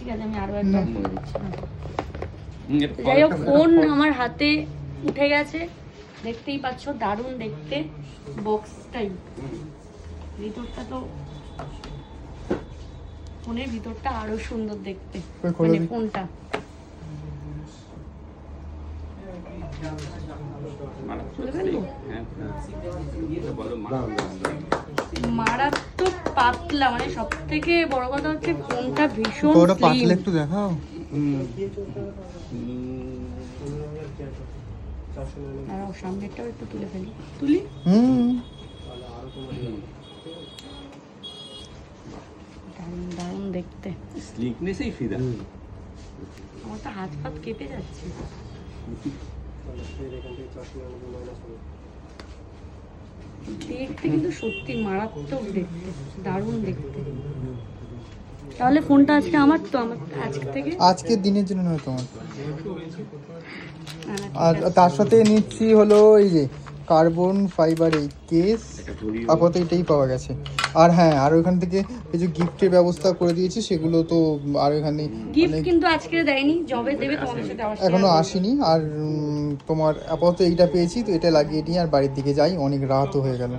ঠিক আছে, আমি আরো একবার করে দিচ্ছি। যাই হোক, ফোন আমার হাতে উঠে গেছে, দেখতেই পাচ্ছ, দারুণ দেখতে বক্সটাই। ভিতরটা তো, ফোনের ভিতরটা আরো সুন্দর দেখতে, মানে ফোনটা মারাত্মক পাতলা, মানে সব থেকে বড় কথা হচ্ছে ফোনটা ভীষণ পাতলা। একটু দেখাও। আর সামনেরটাও একটু তুলে ফেলি, তুলি। দারুণ দারুণ দেখতে, স্লিকনেসই ফিদা। আমার তো হাত ফাত কেঁপে যাচ্ছে। দেখতে কিন্তু সত্যি মারাত্মক দেখতে, দারুণ দেখতে। তাহলে ফোনটা আজকে আমার তো, আমার আজকে থেকে আজকের দিনের জন্য নয় তোমার। আর তার সাথে নিচ্ছি হলো এই যে কার্বন ফাইবার এই কেস, আপাতত এটাই পাওয়া গেছে। আর হ্যাঁ, আর ওইখান থেকে কিছু গিফটের ব্যবস্থা করে দিয়েছি, সেগুলো তো আর এখানে গিফট কিন্তু আজকে দেয়নি, জবে দেবে তোমাদের সাথে এখনো আসেনি। আর তোমার আপাতত এইটা পেয়েছি, তো এটা লাগিয়ে নিয়ে আর বাড়ির দিকে যাই, অনেক রাতও হয়ে গেল।